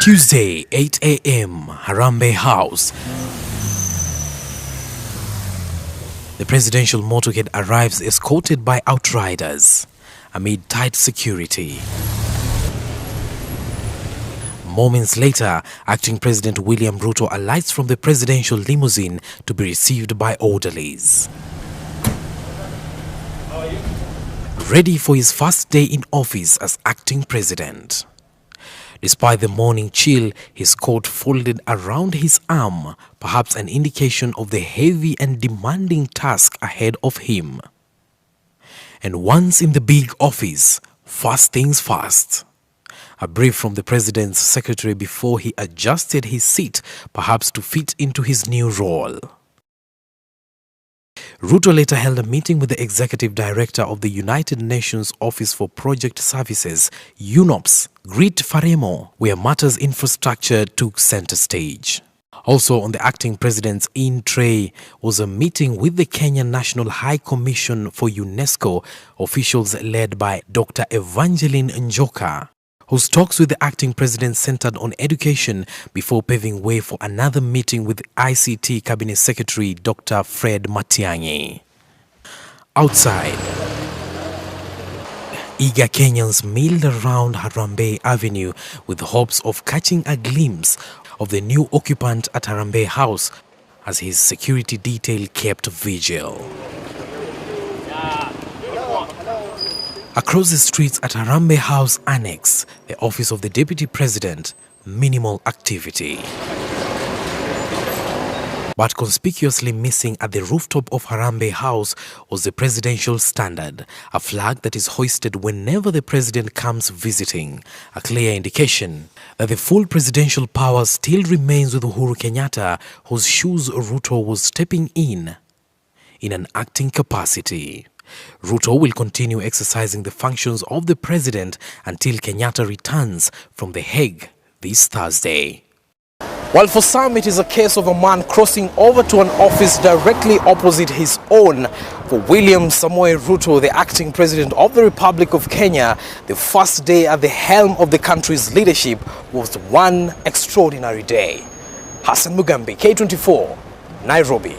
Tuesday, 8 a.m., Harambee House. The presidential motorcade arrives escorted by outriders amid tight security. Moments later, Acting President William Ruto alights from the presidential limousine to be received by orderlies. Ready for his first day in office as acting president. Despite the morning chill, his coat folded around his arm, perhaps an indication of the heavy and demanding task ahead of him. And once in the big office, first things first. A brief from the president's secretary before he adjusted his seat, perhaps to fit into his new role. Ruto later held a meeting with the executive director of the United Nations Office for Project Services, UNOPS, Grit Faremo, where matters infrastructure took center stage. Also on the acting president's in-tray was a meeting with the Kenyan National High Commission for UNESCO, officials led by Dr. Evangeline Njoka, whose talks with the acting president centered on education before paving way for another meeting with ICT Cabinet Secretary Dr. Fred Matiang'i. Outside, eager Kenyans milled around Harambee Avenue with hopes of catching a glimpse of the new occupant at Harambee House as his security detail kept vigil. Across the streets at Harambee House Annex, the office of the Deputy President, minimal activity. But conspicuously missing at the rooftop of Harambee House was the presidential standard, a flag that is hoisted whenever the president comes visiting, a clear indication that the full presidential power still remains with Uhuru Kenyatta, whose shoes Ruto was stepping in an acting capacity. Ruto will continue exercising the functions of the president until Kenyatta returns from The Hague this Thursday. While for some it is a case of a man crossing over to an office directly opposite his own, for William Samoei Ruto, the acting president of the Republic of Kenya, the first day at the helm of the country's leadership was one extraordinary day. Hassan Mugambi, K24, Nairobi.